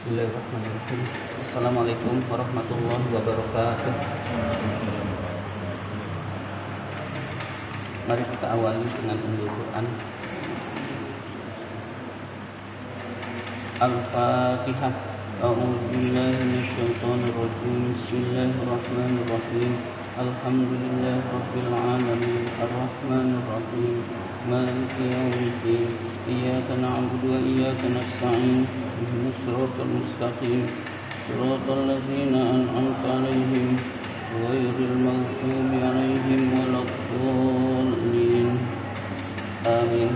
Bismillahirrahmanirrahim. Assalamualaikum warahmatullahi wabarakatuh. Mari kita awali dengan ummul Quran. Al-Fatihah. A'udzu billahi minasyaitonir rajim. Bismillahirrahmanirrahim. Alhamdulillahi rabbil alamin. Arrahmanir rahim. Maliki yaumiddin. Iyyaka na'budu wa iyyaka nasta'in. Ihdinas siratal mustaqim. Siratal ladzina an'amta 'alaihim ghairil maghdubi 'alaihim waladdallin. Amin.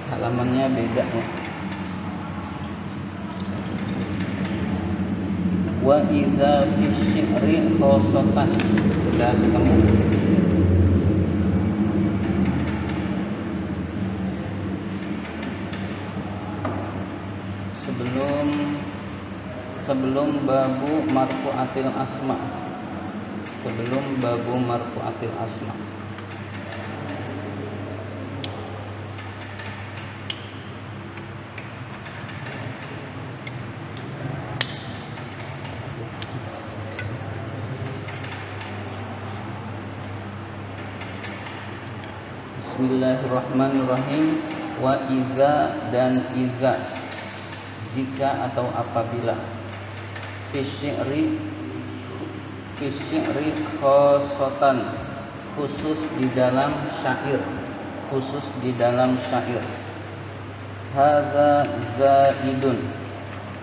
Halamannya beda ya. Wa idza fi syi'ri khosatan. Sudah ketemu. Sebelum babu marfu'atil asma. Sebelum babu marfu'atil asma. Bismillahirrahmanirrahim. Wa iza dan iza, jika atau apabila. Fi syi'ri khosotan, khusus di dalam syair. Khusus di dalam syair. Hadza zaidun,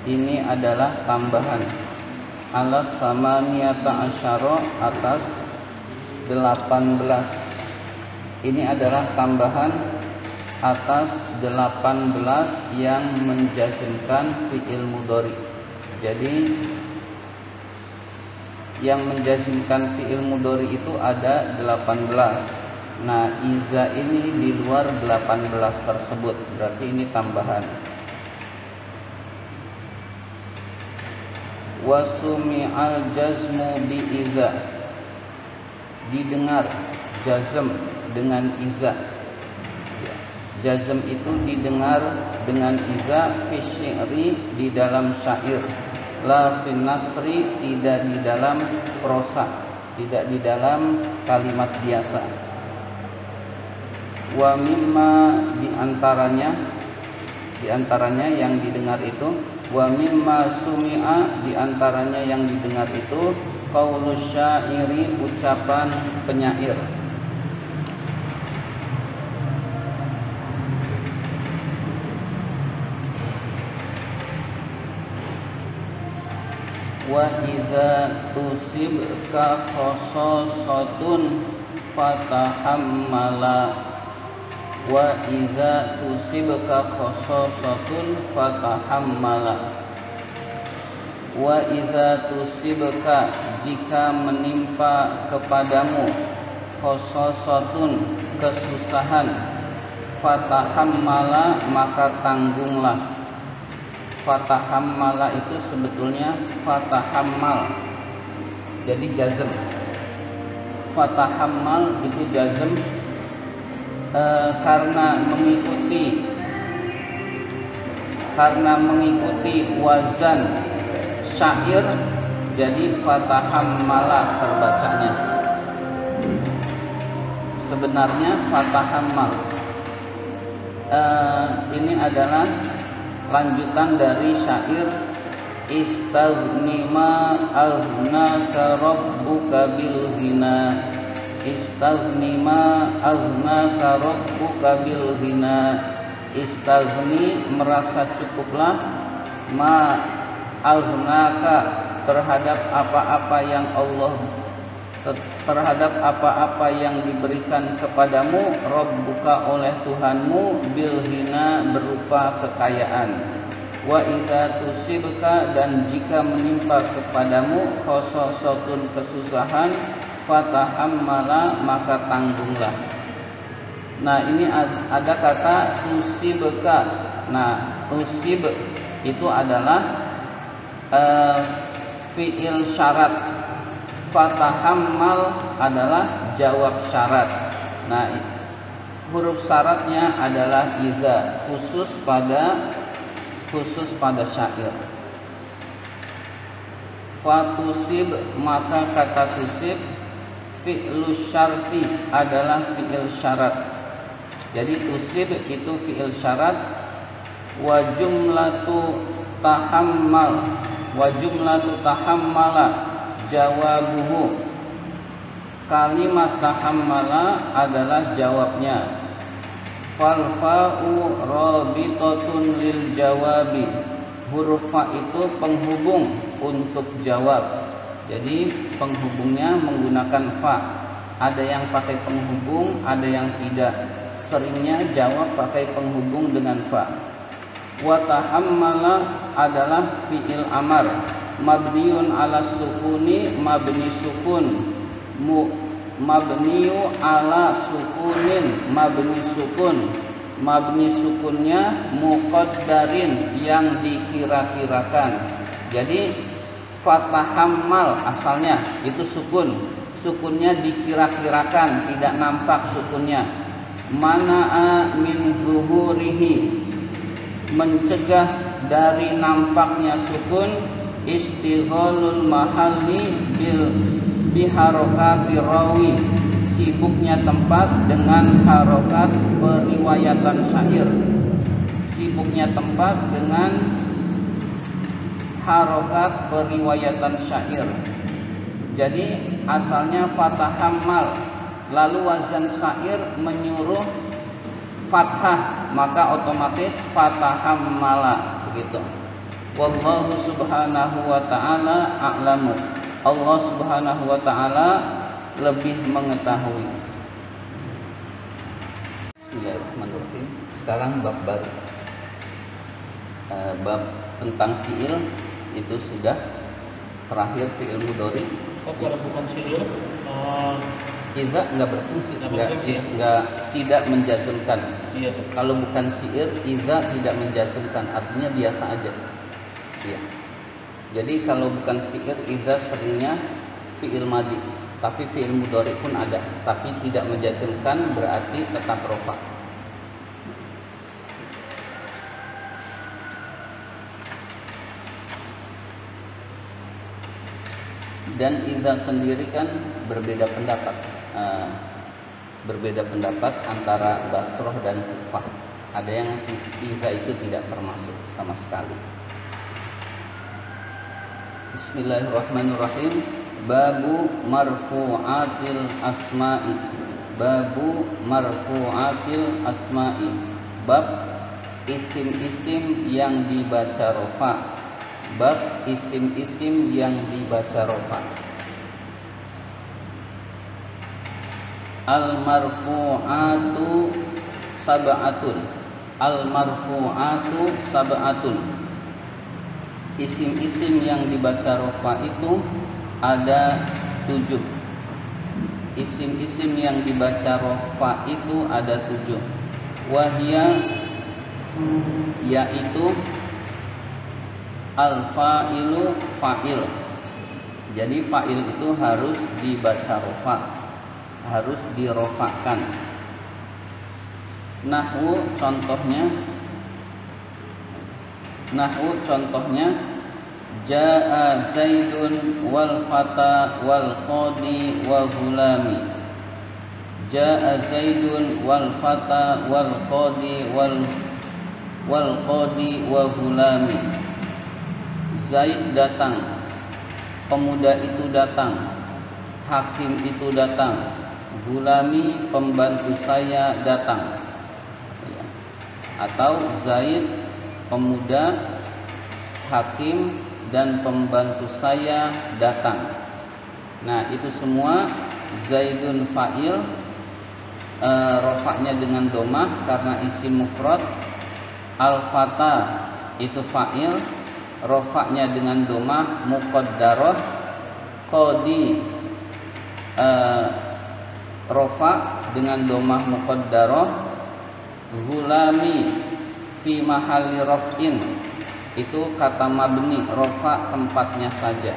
ini adalah tambahan. Ala samaniyata asyara, atas 18. Ini adalah tambahan atas 18 yang menjazmkan fi'il mudhari. Jadi yang menjazmkan fi'il mudhari itu ada 18. Nah, iza ini di luar 18 tersebut, berarti ini tambahan. Wasumi'al jazmu bi iza, didengar jazm dengan iza. Jazm itu didengar dengan iza fi syi'ri, di dalam syair. La fin nasri, tidak di dalam prosa, tidak di dalam kalimat biasa. Wa mimma, diantaranya yang didengar itu. Wa mimma sumi'a, diantaranya yang didengar itu. Qaulus syairi, ucapan penyair. Wa idza tusibka khososatun fatahammala. Wa idza tusibka khososatun fatahammala. Wa idza tusibka, jika menimpa kepadamu, khososatun, kesusahan, fatahammala, maka tanggunglah. Fatahammala itu sebetulnya fatahammal, jadi jazm. Fatahammal itu jazm karena mengikuti wazan syair, jadi fatahammala terbacanya. Sebenarnya fatahammal ini adalah lanjutan dari syair Istaghni ma aghnaka rabbuka bil ghina. Istaghni ma aghnaka rabbuka bil ghina. Istaghni, merasa cukuplah, ma aghnaka, terhadap apa-apa yang diberikan kepadamu, rabbuka, oleh Tuhanmu, bil ghina, berupa kekayaan. Wa idza tusibka, dan jika menimpa kepadamu, khososatun, kesusahan, fatahammala, maka tanggunglah. Nah, ini ada kata tusibka. Nah, tusib itu adalah fi'il syarat. Fatahammal adalah jawab syarat. Nah, huruf syaratnya adalah iza, khusus pada syair. Fatusib, maka kata tusib fi'lu syarti adalah fi'il syarat. Jadi tusib itu fi'il syarat. Wa jumlatu tahammala jawabuhu, kalimat tahammala adalah jawabnya. Fal fa'u rabitatun lil jawabi, huruf fa itu penghubung untuk jawab. Jadi penghubungnya menggunakan fa. Ada yang pakai penghubung, ada yang tidak. Seringnya jawab pakai penghubung dengan fa. Wa tahammala adalah fi'il amar, mabniun ala sukuni, mabni sukun, mabniu ala sukunin, mabni sukun, mabni sukunnya muqaddarin, yang dikira-kirakan. Jadi fatahammal asalnya itu sukun, sukunnya dikira-kirakan, tidak nampak sukunnya. Mana'a min zuhurihi, mencegah dari nampaknya sukun. Istighalul mahalli biharokati rawi, sibuknya tempat dengan harokat periwayatan syair. Sibuknya tempat dengan harokat periwayatan syair. Jadi asalnya fatahammal, lalu wazan syair menyuruh fathah, maka otomatis fatahammala, begitu. Wallahu subhanahu wa ta'ala a'lamu. Allah subhanahu wa ta'ala lebih mengetahui. Bismillahirrahmanirrahim. Sekarang bab baru, bab tentang fiil. Itu sudah terakhir fiil mudhari. Kalau bukan fiil Iza nggak berfungsi, tidak menjazmkan. Iya. Kalau bukan syair, iza tidak menjazmkan, artinya biasa aja. Iya. Jadi kalau bukan syair, iza seringnya fiil madi, tapi fiil mudhari pun ada, tapi tidak menjazmkan, berarti tetap rofa. Dan iza sendiri kan berbeda pendapat. Berbeda pendapat antara Basroh dan Kufah. Ada yang iza itu tidak termasuk sama sekali. Bismillahirrahmanirrahim. Babu marfu'atil asma'i. Babu marfu'atil asma'i. Bab isim-isim yang dibaca rofa. Bab isim-isim yang dibaca rofa. Al-marfu'atu sab'atun. Al-marfu'atu sab'atun. Isim-isim yang dibaca rofa itu ada 7. Isim-isim yang dibaca rofa itu ada 7. Wahia, yaitu al-fa'ilu, fa'il. Jadi fa'il itu harus dibaca rofa, harus dirofakan. Nahwu contohnya jaa Zaidun wal fata wal qadi wa gulami. Jaa Zaidun wal fata wal qadi wal qadi wa gulami. Zaid datang, pemuda itu datang, hakim itu datang, gulami pembantu saya datang. Atau Zaid, pemuda, hakim, dan pembantu saya datang. Nah, itu semua Zaidun fa'il, rofaknya dengan domah karena isim mufrad. Al-fata itu fa'il, rofaknya dengan domah muqaddarah. Qadi rofa dengan domah muqaddarah. Gulami fi mahalli raf'in, itu kata mabni, rofa tempatnya saja.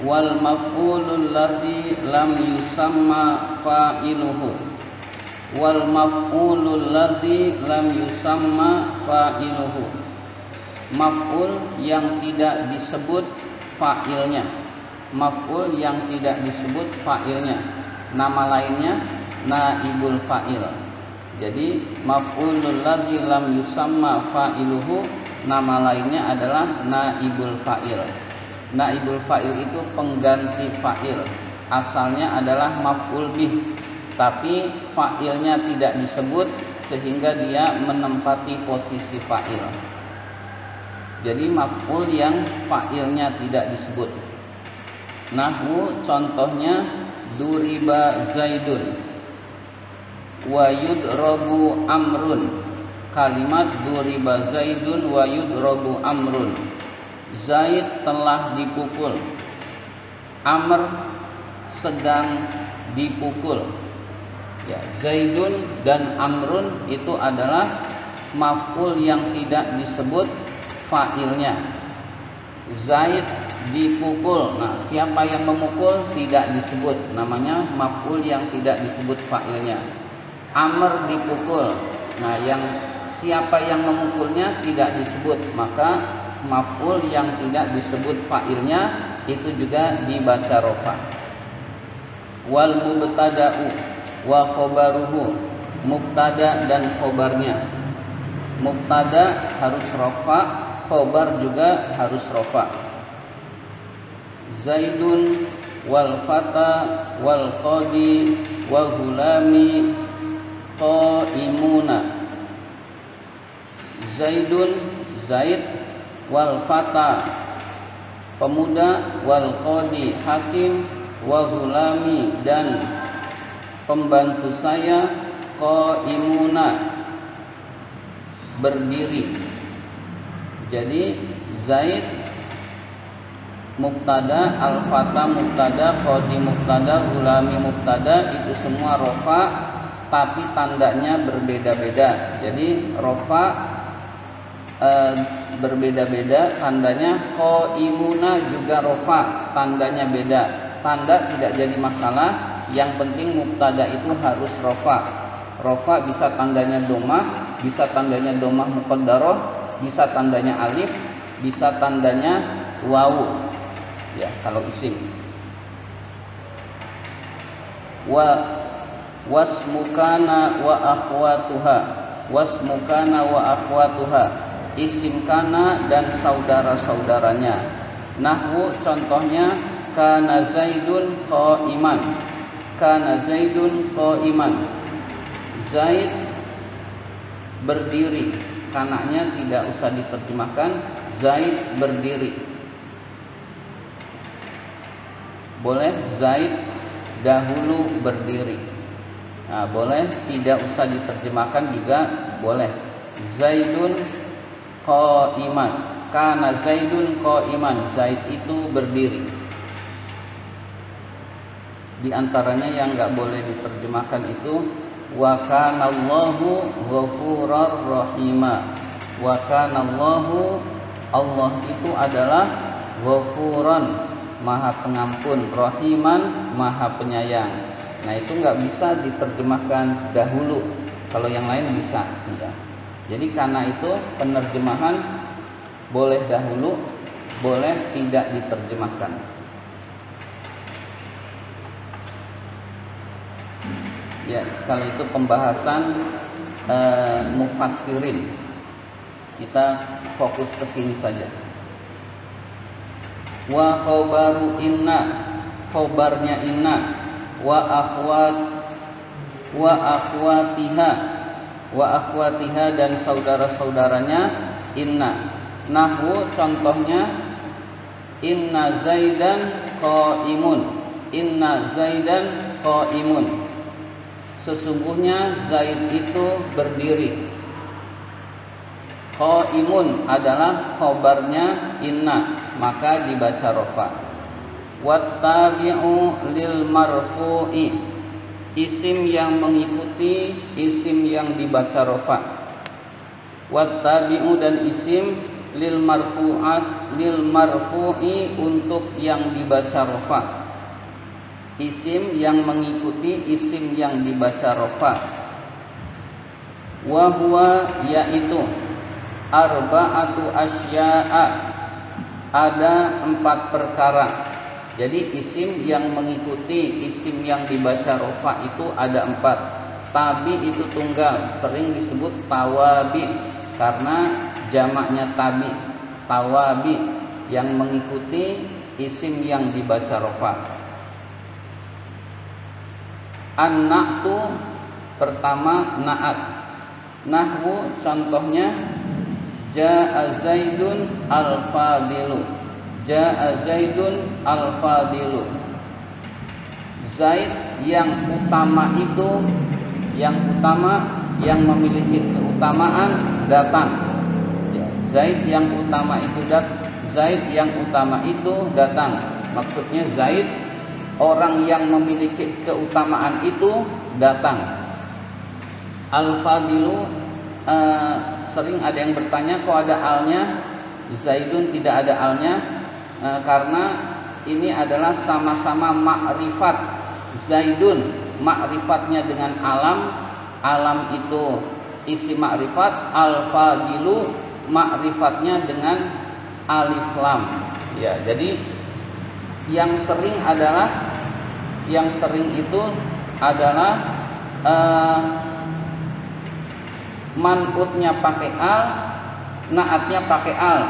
wal maf'ulul ladzi lam yusamma fa'iluhu, wal maf'ulul ladzi lam yusamma fa'iluhu, maf'ul yang tidak disebut fa'ilnya, maf'ul yang tidak disebut fa'ilnya, nama lainnya naibul fa'il. Jadi maf'ulul ladzi lam yusamma fa'iluhu, nama lainnya adalah naibul fa'il. Naibul fa'il itu pengganti fa'il, asalnya adalah maf'ul bih, tapi fa'ilnya tidak disebut sehingga dia menempati posisi fa'il. Jadi maf'ul yang fa'ilnya tidak disebut. Nahwu contohnya duriba zaidun wa yudrabu amrun. Kalimat duriba zaidun wa yudrabu amrun. Zaid telah dipukul, Amr sedang dipukul. Ya, zaidun dan amrun itu adalah maf'ul yang tidak disebut fa'ilnya. Zaid dipukul. Nah, siapa yang memukul tidak disebut, namanya maf'ul yang tidak disebut fa'ilnya. Amr dipukul. Nah, yang siapa yang memukulnya tidak disebut, maka maf'ul yang tidak disebut fa'ilnya itu juga dibaca rofa. Wal mubtada'u wa khobaruhu, mubtada dan khobarnya. Mubtada harus rofa, khobar juga harus rofa. Zaidun wal fata wal qadi wa gulami qaimuna. Zaidun Zaid, wal fata pemuda, wal qadi hakim, wa gulami dan pembantu saya, qaimuna berdiri. Jadi Zaid mubtada, al fata mubtada, qadi mubtada, gulami mubtada, itu semua rofa tapi tandanya berbeda-beda. Jadi rofa berbeda-beda tandanya. Qaimuna juga rofa, tandanya beda. Tanda tidak jadi masalah, yang penting mubtada itu harus rofa. Rofa bisa tandanya domah, bisa tandanya domah muqaddarah, bisa tandanya alif, bisa tandanya wawu. Ya, kalau isim. Wasmukana wa akhwatuha, wasmukana wa akhwatuha, isim kana dan saudara-saudaranya. Nahwu contohnya kana zaidun qaiman, kana zaidun qaiman. Zaid berdiri, kananya tidak usah diterjemahkan, Zaid berdiri. Boleh Zaid dahulu berdiri. Nah, boleh tidak usah diterjemahkan juga boleh. Zaidun qaiman, kana Zaidun qaiman, Zaid itu berdiri. Di antaranya yang enggak boleh diterjemahkan itu wa kanallahu ghafurar rahima. Wa kanallahu, Allah itu adalah ghafuran, maha pengampun, rahiman, maha penyayang. Nah, itu nggak bisa diterjemahkan dahulu, kalau yang lain bisa ya. Jadi karena itu penerjemahan boleh dahulu, boleh tidak diterjemahkan. Ya, kalau itu pembahasan mufassirin, kita fokus ke sini saja. Wa khobaru inna, khobarnya inna, wa akhwatiha dan saudara-saudaranya inna. Nahwu contohnya inna zaidan qaimun, inna zaidan qaimun, sesungguhnya Zaid itu berdiri. Qaimun adalah khobarnya inna, maka dibaca rofa. Wattabi'u lil marfu'i, isim yang mengikuti isim yang dibaca rofa. Wattabi'u dan isim lil marfu'i untuk yang dibaca rafa. Isim yang mengikuti isim yang dibaca rafa. Wa huwa yaitu arba'atu asya'a, ada 4 perkara. Jadi isim yang mengikuti isim yang dibaca rafa itu ada 4. Tabi itu tunggal, sering disebut tawabi karena jamaknya tabi. Tawabi yang mengikuti isim yang dibaca rafa. An-na'tu pertama na'at. Nahwu contohnya ja'a Zaidun al-fadilu. Ja'a Zaidun al-fadilu. Zaid yang utama itu, yang utama, yang memiliki keutamaan datang. Ya, Zaid yang utama itu Zaid yang utama itu datang. Maksudnya Zaid orang yang memiliki keutamaan itu datang. Al-fadilu sering ada yang bertanya kok ada alnya, Zaidun tidak ada alnya, karena ini adalah sama-sama makrifat. Zaidun makrifatnya dengan alam, alam itu isi makrifat. Al-fadilu makrifatnya dengan alif lam. Ya, jadi yang sering itu adalah man'utnya pakai al, naatnya pakai al.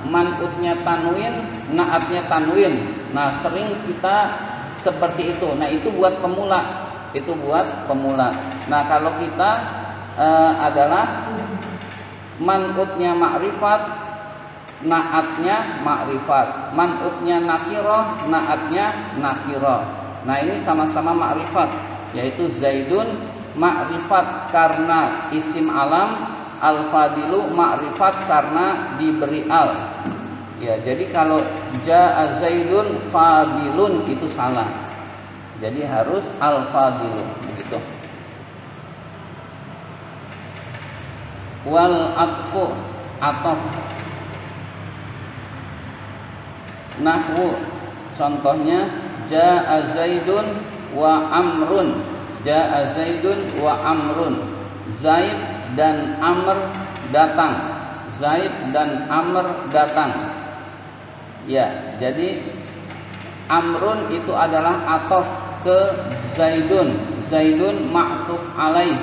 Man'utnya tanwin, naatnya tanwin. Nah, sering kita seperti itu. Nah, itu buat pemula. Itu buat pemula. Nah, kalau kita adalah man'utnya makrifat, naatnya makrifat. Man'utnya nakiroh, naatnya nakiroh. Nah, ini sama-sama makrifat, yaitu Zaidun makrifat karena isim alam, al-fadilu makrifat karena diberi al. Ya, jadi kalau ja'a Zaidun fadilun itu salah. Jadi harus al-fadilu begitu. Wal atfu atof. Nahwu contohnya ja'a Zaidun wa amrun. Ja'a Zaidun wa amrun. Zaid dan Amr datang. Zaid dan Amr datang. Ya, jadi Amrun itu adalah atof ke Zaidun. Zaidun ma'tuf alaih.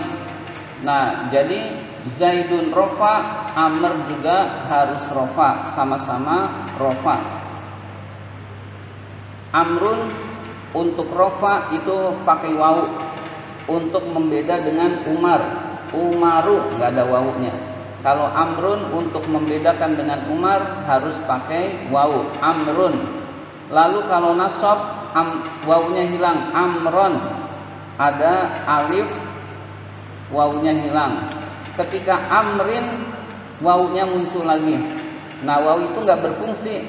Nah, jadi Zaidun rofa, Amr juga harus rofa, sama-sama rofa. Amrun untuk rofa itu pakai wawu. Untuk membeda dengan Umar, Umaru nggak ada wawunya. Kalau Amrun untuk membedakan dengan Umar harus pakai wawu, Amrun. Lalu kalau nasab wawunya hilang, Amron, ada alif, wawunya hilang. Ketika Amrin, wawunya muncul lagi. Nah, wawu itu nggak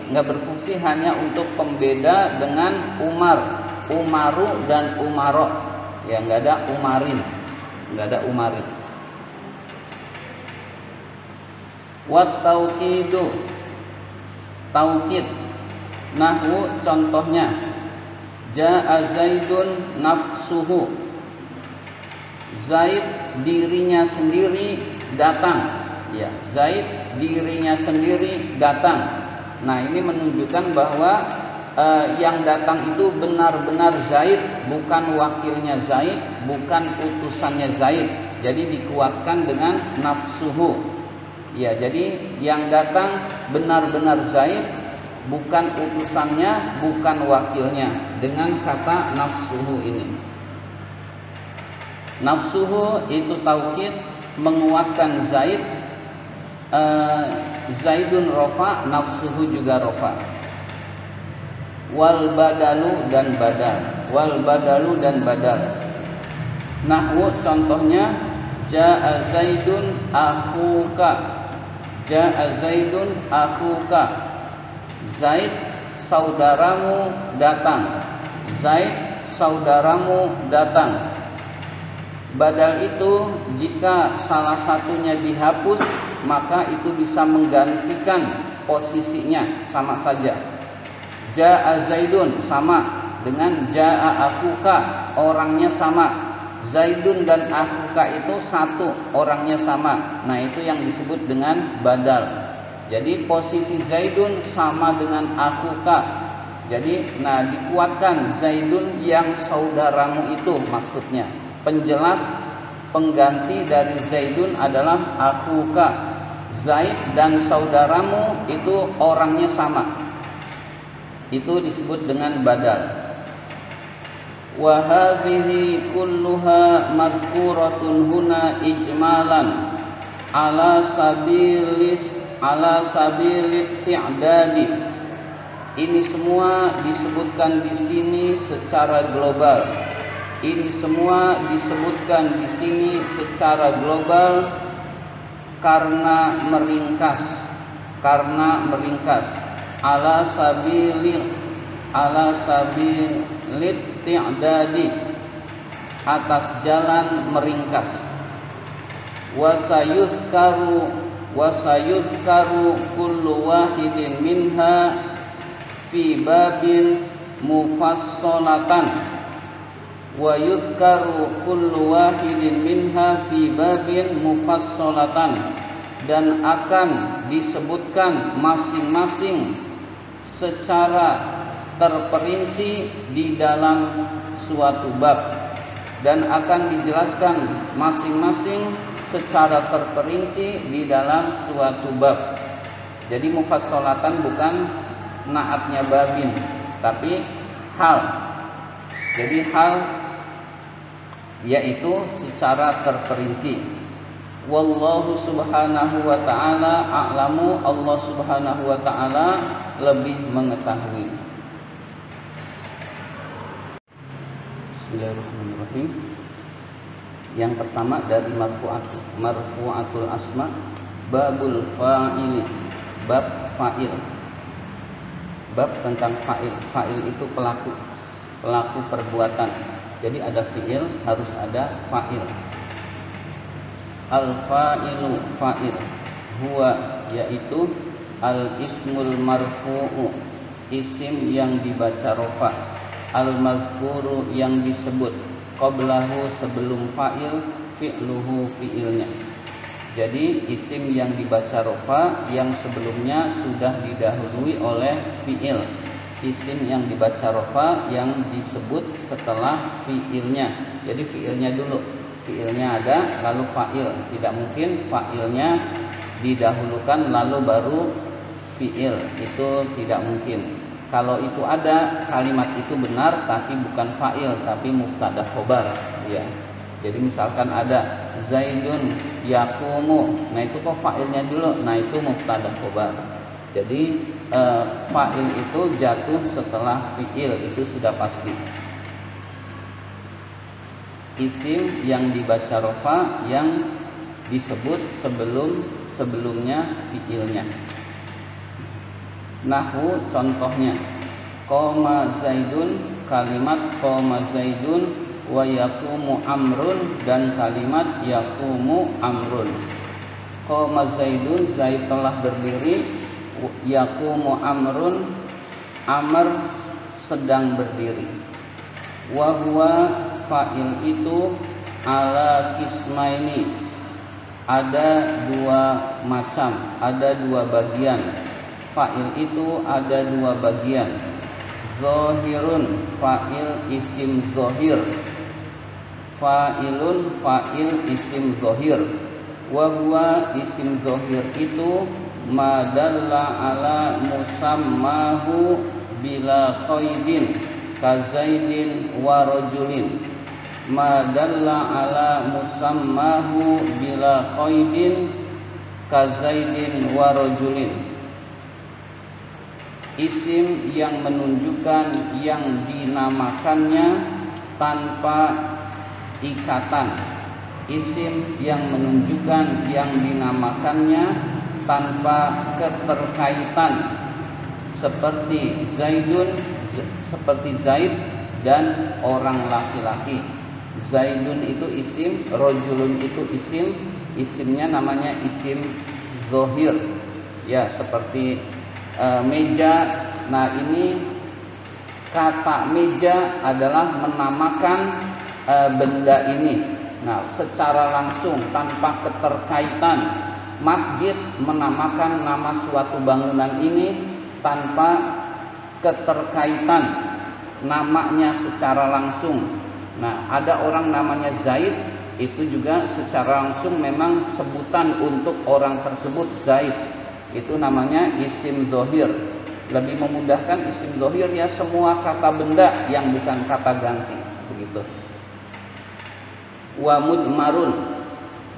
berfungsi hanya untuk pembeda dengan Umar, Umaru dan Umaro. Ya, nggak ada Umarin, nggak ada Umarin. Wat taukidu, taukid. Nahwu contohnya ja'a Zaidun nafsuhu. Zaid dirinya sendiri datang. Ya, Zaid dirinya sendiri datang. Nah, ini menunjukkan bahwa yang datang itu benar-benar Zaid, bukan wakilnya Zaid, bukan utusannya Zaid. Jadi dikuatkan dengan nafsuhu. Ya, jadi yang datang benar-benar Zaid, bukan utusannya, bukan wakilnya, dengan kata nafsuhu ini. Nafsuhu itu taukid, menguatkan Zaid. Zaidun rofa, nafsuhu juga rofa. Wal badalu dan badal. Wal badalu dan badal. Nahwu contohnya ja'a Zaidun akhuka. Ja'a Zaidun akhuka. Zaid saudaramu datang. Zaid saudaramu datang. Badal itu jika salah satunya dihapus, maka itu bisa menggantikan posisinya sama saja. Ja'a Zaidun sama dengan ja'a akhuka, orangnya sama. Zaidun dan akhuka itu satu, orangnya sama. Nah, itu yang disebut dengan badal. Jadi posisi Zaidun sama dengan akhuka. Jadi dikuatkan Zaidun yang saudaramu itu maksudnya. Penjelas pengganti dari Zaidun adalah akhuka. Zaid dan saudaramu itu orangnya sama. Itu disebut dengan badal. Wa hadhihi kulluha mazkuratun huna ijmalan ala sabilis ti'dadi. Ini semua disebutkan di sini secara global. Ini semua disebutkan di sini secara global karena meringkas. Ala sabilit ti'dadi, atas jalan meringkas. Wasayuzkaru kullu wahidin minha fi babin mufassolatan. Wa yuzkaru kullu wahidin minha fi babin mufassolatan, dan akan disebutkan masing-masing secara terperinci di dalam suatu bab, dan akan dijelaskan masing-masing secara terperinci di dalam suatu bab. Jadi mufassolatan bukan naatnya babin, tapi hal. Jadi hal yaitu secara terperinci. Wallahu subhanahu wa ta'ala a'lamu. Allah subhanahu wa ta'ala lebih mengetahui. Bismillahirrahmanirrahim. Yang pertama dari marfu'atul asma, babul fa'il, bab fa'il. Bab tentang fa'il. Fa'il itu pelaku perbuatan. Jadi ada fi'il, harus ada fa'il. Al-fa'ilu fa'il huwa, yaitu al-ismul marfu'u, isim yang dibaca rofa, al-mazkuru yang disebut, qablahu sebelum fa'il, fi'luhu fi'ilnya. Jadi isim yang dibaca rofa yang sebelumnya sudah didahului oleh fi'il. Isim yang dibaca rofa yang disebut setelah fi'ilnya. Jadi fi'ilnya dulu. Fi'ilnya ada lalu fa'il. Tidak mungkin fa'ilnya didahulukan lalu baru fi'il. Itu tidak mungkin. Kalau itu ada, kalimat itu benar tapi bukan fa'il, tapi mubtada khobar, ya. Jadi misalkan ada Zaidun yaqumu, nah itu kok fa'ilnya dulu, nah itu mubtada khobar. Jadi fa'il itu jatuh setelah fi'il, itu sudah pasti. Isim yang dibaca rofa yang disebut sebelumnya fi'ilnya. Nahwu contohnya, qoma Zaidun, kalimat qoma Zaidun, wa yaqumu amrun, dan kalimat yaqumu amrun. Qoma Zaidun, Zaid telah berdiri, yaqumu amrun, Amr sedang berdiri. Wa huwa fa'il itu ala kismaini, ada dua macam, ada dua bagian. Fa'il itu ada dua bagian. Zahirun, fa'il isim zahir. Fa'ilun, fa'il isim zahir. Wa huwa isim zahir itu madalla ala musammahu bila qaidin kazaidin wa rajulin. Madalla ala musammahu bila qaidin kazaidin wa rajulin. Isim yang menunjukkan yang dinamakannya tanpa ikatan. Isim yang menunjukkan yang dinamakannya tanpa keterkaitan, seperti Zaidun, seperti Zaid dan orang laki-laki. Zaidun itu isim, rajulun itu isim. Isimnya namanya isim zahir, Ya, seperti meja. Nah, ini kata meja adalah menamakan benda ini. Nah, secara langsung tanpa keterkaitan. Masjid menamakan nama suatu bangunan ini tanpa keterkaitan namanya secara langsung. Nah, ada orang namanya Zaid, itu juga secara langsung memang sebutan untuk orang tersebut Zaid. Itu namanya isim dhohir. Lebih memudahkan isim dhohir ya semua kata benda yang bukan kata ganti, begitu. Wa mudmarun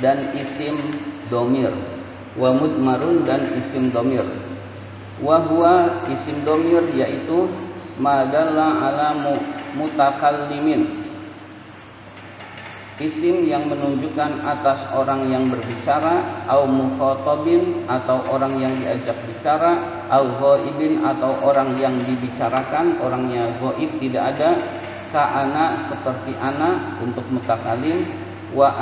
dan isim domir. Wa mudmarun dan isim domir. Wa huwa isim domir yaitu madalla ala mutakallimin, isim yang menunjukkan atas orang yang berbicara, au mukhatabin atau orang yang diajak bicara, au ghaibin atau orang yang dibicarakan, orangnya ghaib tidak ada, ka ana seperti ana untuk mutakallim, wa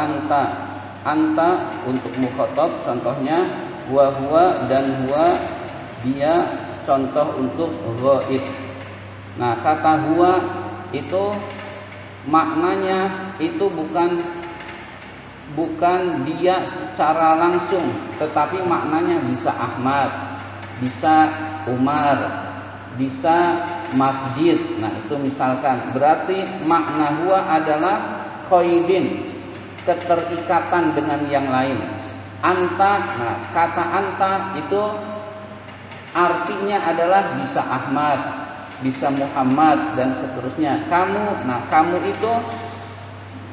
anta untuk mukhatab contohnya, wa huwa dan huwa dia contoh untuk ghaib. Nah, kata huwa itu maknanya itu bukan dia secara langsung, tetapi maknanya bisa Ahmad, bisa Umar, bisa masjid. Nah, itu misalkan berarti makna huwa adalah qaidin, keterikatan dengan yang lain. Anta, nah kata anta itu artinya adalah bisa Ahmad, bisa Muhammad dan seterusnya. Kamu, nah kamu itu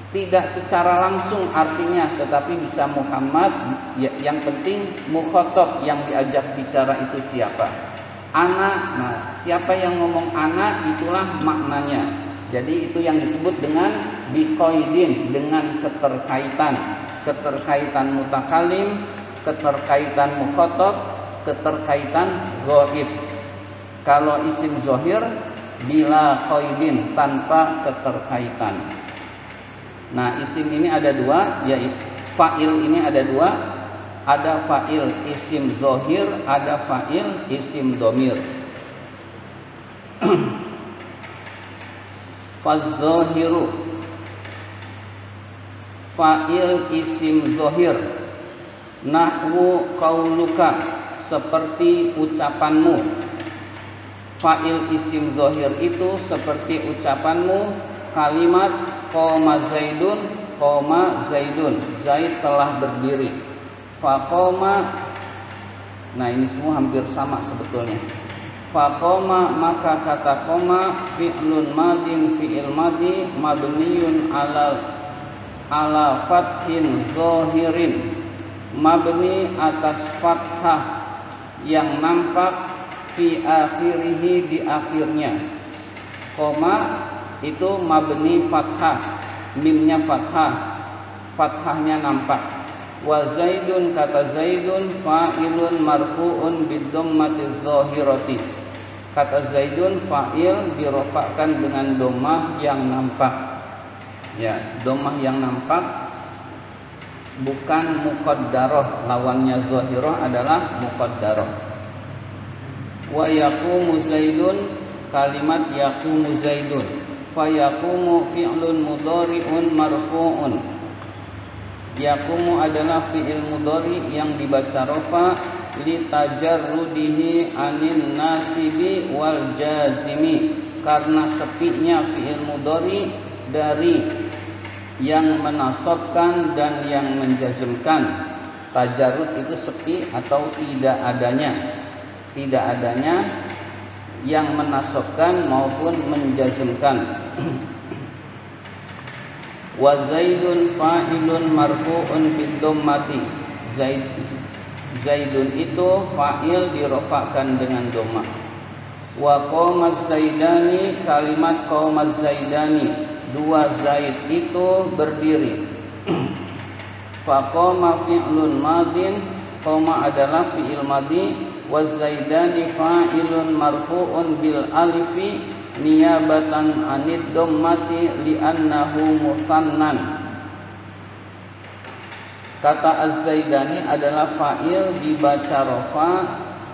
tidak secara langsung artinya, tetapi bisa Muhammad. Yang penting mukhatab yang diajak bicara itu siapa. Anak, nah siapa yang ngomong anak itulah maknanya. Jadi itu yang disebut dengan biqaidin, dengan keterkaitan mutakalim, keterkaitan mukhatab, keterkaitan ghaib. Kalau isim zohir bila qaidin, tanpa keterkaitan. Nah, isim ini ada dua, yaitu fa'il ini ada dua, ada fa'il isim zohir, ada fa'il isim domir. Faz-zohiru, fa'il isim zohir, nahwu qauluka, seperti ucapanmu. Fa'il isim zohir itu seperti ucapanmu, kalimat qoma zaidun, Zaid telah berdiri. Faqoma, nah ini semua hampir sama sebetulnya. Faqoma, maka kata qoma fi'lun madin, fi'il madi mabniun ala fathin zohirin, mabni atas fathah yang nampak, fi akhirihi di akhirnya. Qoma itu mabni fathah, mimnya fathah, fathahnya nampak. Wa zaidun, kata zaidun fa'ilun marfu'un bidhammatiz zahirati, kata zaidun fa'il dirofakkan dengan dhammah yang nampak. Ya, dhammah yang nampak bukan muqaddarah, lawannya zahirah adalah muqaddarah. Wa yaqumu zaidun, kalimat yaqumu zaidun, fa yaqumu fi'lun mudhari'un marfu'un. Yaqumu adalah fi'il mudhari yang dibaca rafa li tajarrudihi anin nasibi wal jazimi, karena sepinya fi'il mudhari dari yang menasabkan dan yang menjazmkan. Tajarrud itu sepi atau tidak adanya yang menasabkan maupun menjazmkan. Wa zaidun fa'ilun marfu'un bidhammati, zaidun itu fa'il dirofakkan dengan dhammah. Wa qamaz zaidani, kalimat qamaz zaidani, dua zaid itu berdiri. Faqama fi'lun madin, qama adalah fi'il madi, wa zaidani fa'ilun marfu'un bil alifi niyabatan anid dhammati li'annahu musannan. Kata az-zaidani adalah fa'il dibaca rafa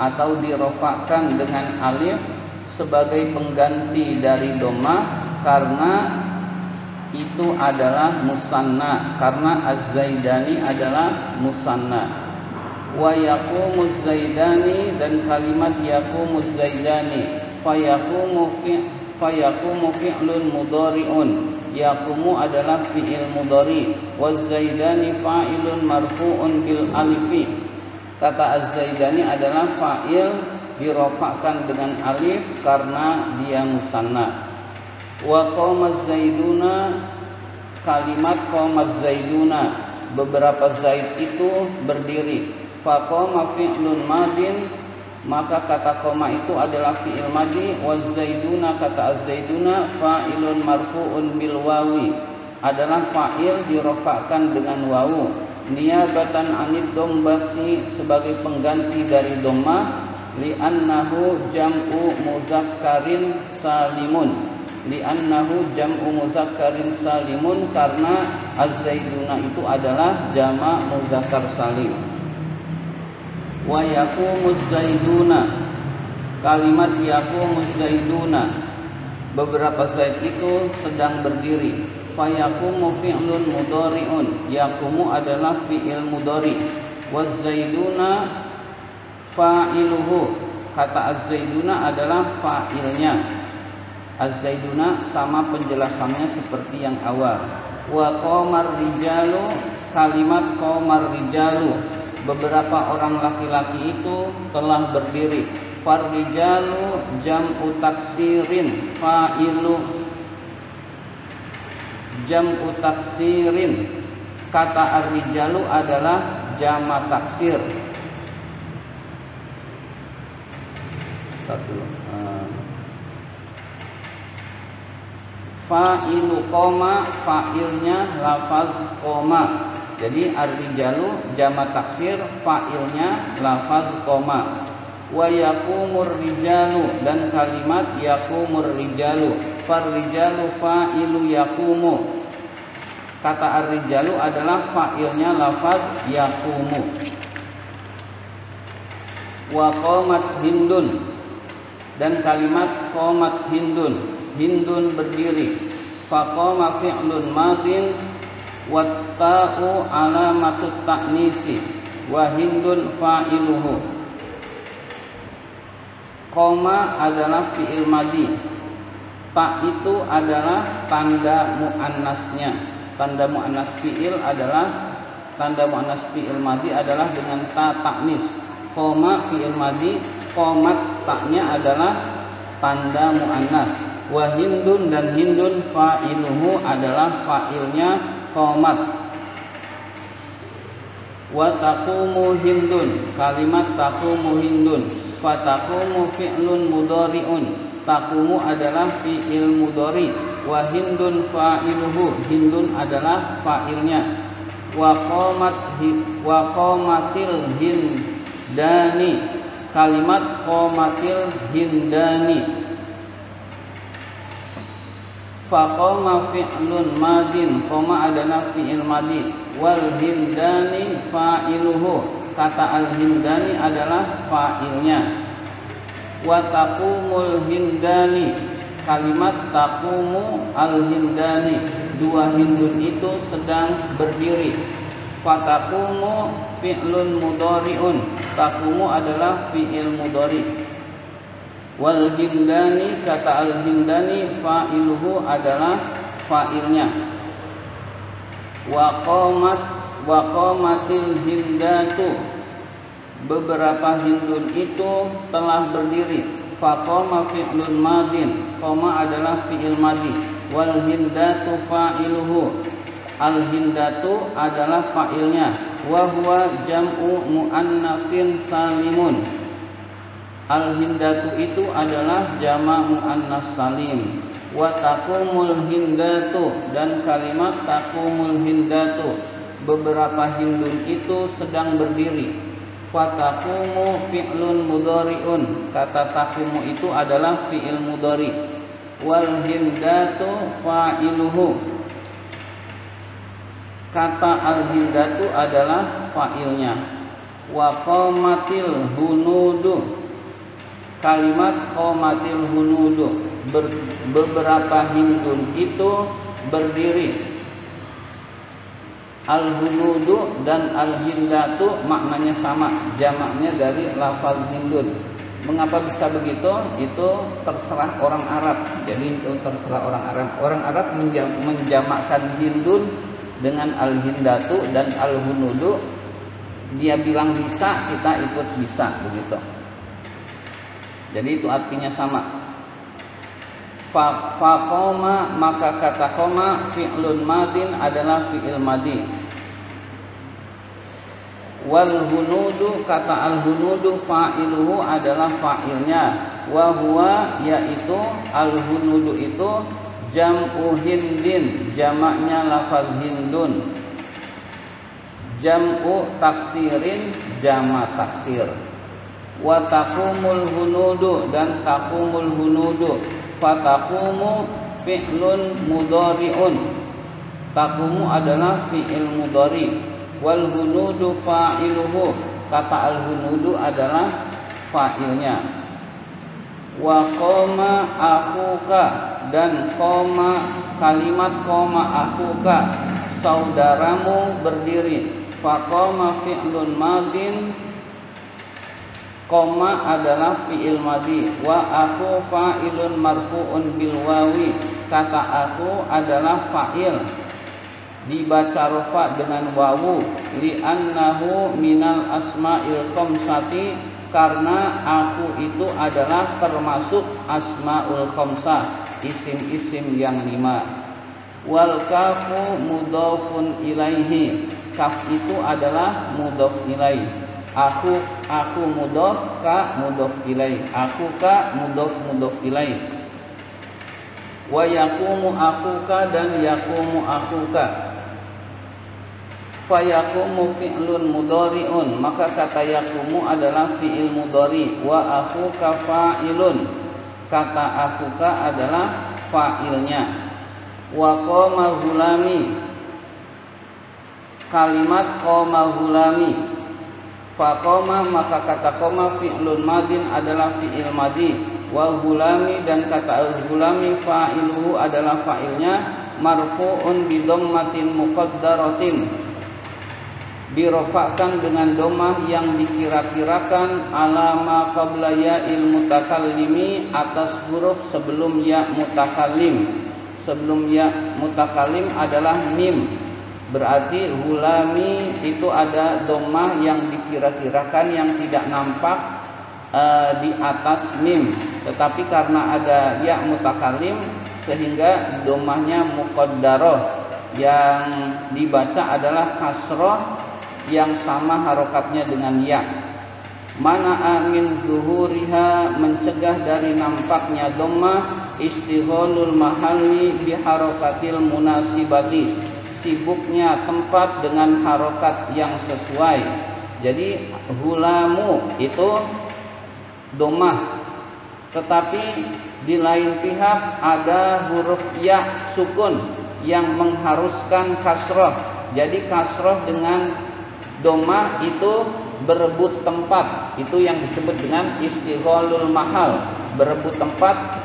atau dirofakkan dengan alif sebagai pengganti dari dhammah karena itu adalah musanna, karena az-zaidani adalah musanna. Wa yaqumuz zaidani, dan kalimat yaqumuz zaidani, fayaqumu fi'lun mudhari'un, yaqumu adalah fi'il mudhari, waz zaidani fa'ilun marfu'un bil alifi. Kata az-zaidani adalah fa'il dirofakkan dengan alif karena dia musanna. Wa qamaz zaiduna, kalimat qamaz zaiduna, beberapa zaid itu berdiri. Faqama fi'lun madin, maka kata qama itu adalah fi'il madi. Waz zaiduna, kata az-zaiduna fa'ilun marfu'un bil wawi, adalah fa'il dirofakkan dengan wawu. Niyabatan anid dhammati, sebagai pengganti dari dhammah. Li'annahu jam'u muzakkarin salimun, li'annahu jam'u muzakkarin salimun, karena az-zaiduna itu adalah jama' muzakkar salim. Wa yaqumuz zaiduna, kalimat yaqumuz zaiduna, beberapa zaid itu sedang berdiri. Fa yaqumu fi'lun mudhari'un, yaqumu adalah fi'il mudhari. Waz zaiduna fa'iluhu, kata az-zaiduna adalah fa'ilnya. Az-zaiduna sama penjelasannya seperti yang awal. Wa qamar rijalu, kalimat qamar rijalu, beberapa orang laki-laki itu telah berdiri. Farrijalu jam'u taksirin, fa'ilu jam'u taksirin, kata ar-rijalu adalah jama' taksir. Fa'ilu qoma, fa'ilnya lafaz qoma. Jadi ar-rijalu jama' taksir, fa'ilnya lafaz qoma. Wa yaqumur rijalu, dan kalimat yaqumur rijalu, farrijalu fa'ilu yaqumu, kata ar-rijalu adalah fa'ilnya lafaz yaqumu. Wa qamat hindun, dan kalimat qamat hindun, hindun berdiri. Faqama fi'lun madin, watta'u alamatut ta'nisi, wa hindun fa'iluhu. Qama adalah fi'il madi, ta itu adalah tanda muannasnya. Tanda muannas fi'il adalah, tanda muannas fi'il madi adalah dengan ta ta'nis. Qama fi'il madi, qamat ta'nya adalah tanda muannas. Wa hindun, dan hindun fa'iluhu adalah fa'ilnya qamat. Wa taqumu hindun, kalimat taqumu hindun, fataqumu fi'lun mudhari'un, taqumu adalah fi'il mudhari. Wa hindun fa'iluhu, hindun adalah fa'ilnya. Wa qamatil hindani, kalimat qamatil hindani, faqama fi'lun madin, qama adalah fi'il madi. Wal hindani fa'iluhu, kata al-hindani adalah fa'ilnya. Wa taqumul hindani, kalimat taqumu al-hindani, dua hindun itu sedang berdiri. Fataqumu fi'lun mudhari'un, taqumu adalah fi'il mudhari. Wal hindani, kata al-hindani fa'iluhu adalah fa'ilnya. Wa qamatil hindatu, beberapa hindun itu telah berdiri. Faqama fi'lun madin, qama adalah fi'il madi. Wal hindatu fa'iluhu, al hindatu adalah fa'ilnya. Wa huwa jam'u muannatsin salimun, al hindatu itu adalah jama' muannas salim. Wa taqumul hindatu, dan kalimat taqumul hindatu, beberapa hindun itu sedang berdiri. Fataqumu fi'lun mudhari'un, kata taqumu itu adalah fi'il mudhari. Wal hindatu fa'iluhu, kata al hindatu adalah fa'ilnya. Wa qamatil hunudu, kalimat qamatil hunudu, beberapa hindun itu berdiri. Al-hunudu dan al-hindatu maknanya sama, jamaknya dari lafaz hindun. Mengapa bisa begitu? Itu terserah orang Arab. Jadi itu terserah orang Arab. Orang Arab menjamakkan hindun dengan al-hindatu dan al-hunudu. Dia bilang bisa, kita ikut bisa, begitu. Jadi itu artinya sama. Faqoma, maka kata qoma fi'lun madin adalah fi'il madi. Wal hunudu, kata al hunudu fa'iluhu adalah fa'ilnya. Wa huwa, yaitu al hunudu itu jam'u hindin, jamaknya lafaz hindun. Jam'u taksirin, jamak taksir. Wa taqumul hunudu, dan taqumul hunudu. Fataqumu fi'lun mudhari'un, taqumu adalah fi'il mudhari. Wal hunudu fa'iluhu, kata al hunudu adalah fa'ilnya. Wa qoma akhuka, dan qoma, kalimat qoma akhuka, saudaramu berdiri. Faqama fi'lun madin, qoma adalah fi'il madi. Wa akhu fa'ilun marfu'un bil wawi, kata akhu adalah fa'il, dibaca rafa dengan wawu. Li'annahu minal asma'il khamsati, karena akhu itu adalah termasuk asma'ul khamsah, isim-isim yang 5. Wal kafu mudhafun ilaihi, kaf itu adalah mudhaf ilaih. Aku mudhaf, ka mudhaf ilaih. Aku ka mudhaf ilaih. Wa yaqumu akhuka, dan yaqumu akhuka. Fa yaqumu fi'lun mudhari'un, maka kata yaqumu adalah fi'il mudhari. Wa akhuka fa'ilun, kata akhuka adalah fa'ilnya. Wa qama hulami, kalimat qama hulami. Faqoma, maka kata qoma fi'lun madin adalah fi'il madi. Wa hulami, dan kata al-hulami fa'iluhu adalah fa'ilnya. Marfu'un bi dhammatin muqaddaratin, dirofakkan dengan domah yang dikira-kirakan. Alama qabla ya'il mutakallimi, atas huruf sebelum ya mutakallim. Sebelum ya mutakallim adalah mim, berarti hulami itu ada domah yang dikira-kirakan, yang tidak nampak di atas mim. Tetapi karena ada ya mutakallim sehingga domahnya muqaddarah, yang dibaca adalah kasroh yang sama harokatnya dengan ya. Mana amin zuhuriha, mencegah dari nampaknya domah. Istighalul mahalli biharokatil munasibati, sibuknya tempat dengan harokat yang sesuai. Jadi hulamu itu domah, tetapi di lain pihak ada huruf ya sukun yang mengharuskan kasroh. Jadi kasroh dengan domah itu berebut tempat, itu yang disebut dengan istighalul mahal, berebut tempat.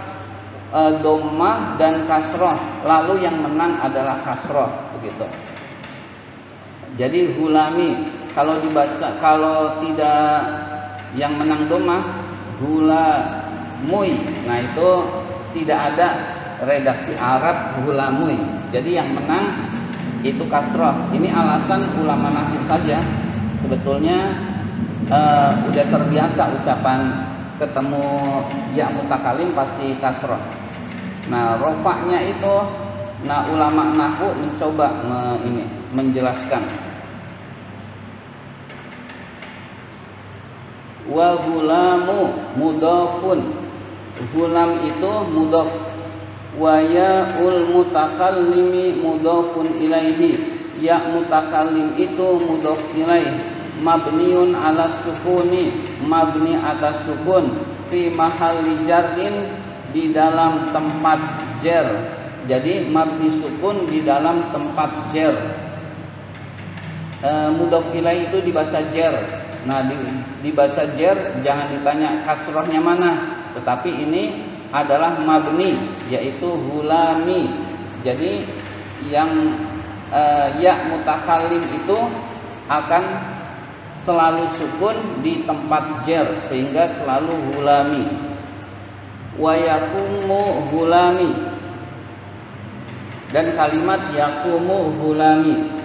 Domah dan kasroh, lalu yang menang adalah kasroh, begitu. Jadi hulami, kalau dibaca, kalau tidak yang menang domah, hulamui. Nah itu tidak ada redaksi Arab hulamui. Jadi yang menang itu kasroh. Ini alasan ulama nahwu saja. Sebetulnya udah terbiasa ucapan ketemu ya mutakalim pasti kasroh. Nah rofaknya itu, nah ulama nahwu mencoba menjelaskan. Wa gulamu mudhafun, gulam itu mudhaf. Wa ya'ul mutakallimi mudhafun ilaihi, ya mutakallim itu mudhaf ilaih. Mabniun ala sukuni, mabni atas sukun. Fi mahalli jarrin, di dalam tempat jer. Jadi mabni sukun di dalam tempat jer. Mudhaf ilaih itu dibaca jer. Nah, dibaca jer jangan ditanya kasrohnya mana, tetapi ini adalah mabni, yaitu hulami. Jadi yang ya mutakallim itu akan selalu sukun di tempat jer sehingga selalu hulami. Wa yaqumu hulami, dan kalimat yaqumu hulami.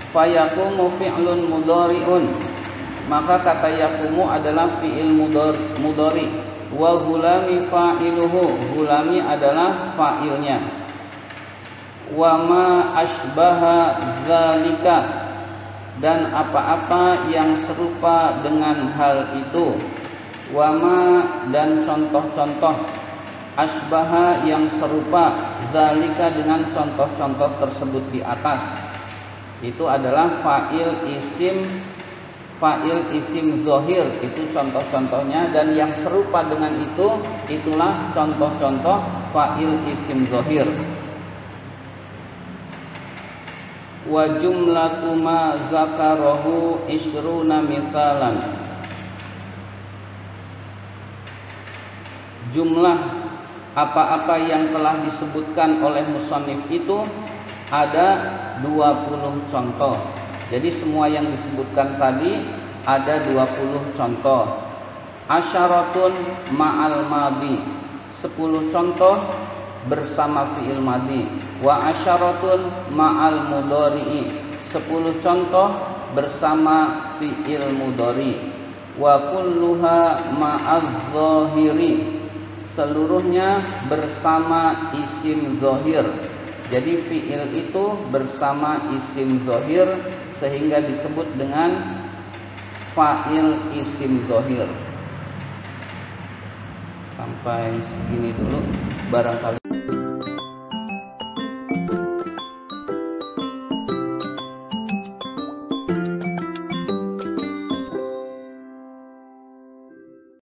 Fa yaqumu fi'lun mudhari'un, maka kata yaqumu adalah fi'il mudhari. Wa hulami fa'iluhu, hulami adalah fa'ilnya. Wa ma asbaha zalika, dan apa-apa yang serupa dengan hal itu. Wa ma, dan contoh-contoh, asbaha yang serupa, zalika dengan contoh-contoh tersebut di atas. Itu adalah fa'il isim zohir, itu contoh-contohnya, dan yang serupa dengan itu itulah contoh-contoh fa'il isim zohir. Wa jumlatu ma zakarahu isruna misalan, jumlah apa-apa yang telah disebutkan oleh musannif itu ada 20 contoh. Jadi semua yang disebutkan tadi ada 20 contoh. Asyaratun ma'al madi, 10 contoh bersama fi'il madi. Wa asyaratun ma'al mudhari'i, 10 contoh bersama fi'il mudhari. Wa kulluha ma'al zahiri, seluruhnya bersama isim zohir. Jadi fi'il itu bersama isim zohir sehingga disebut dengan fa'il isim zohir. Sampai segini dulu barangkali.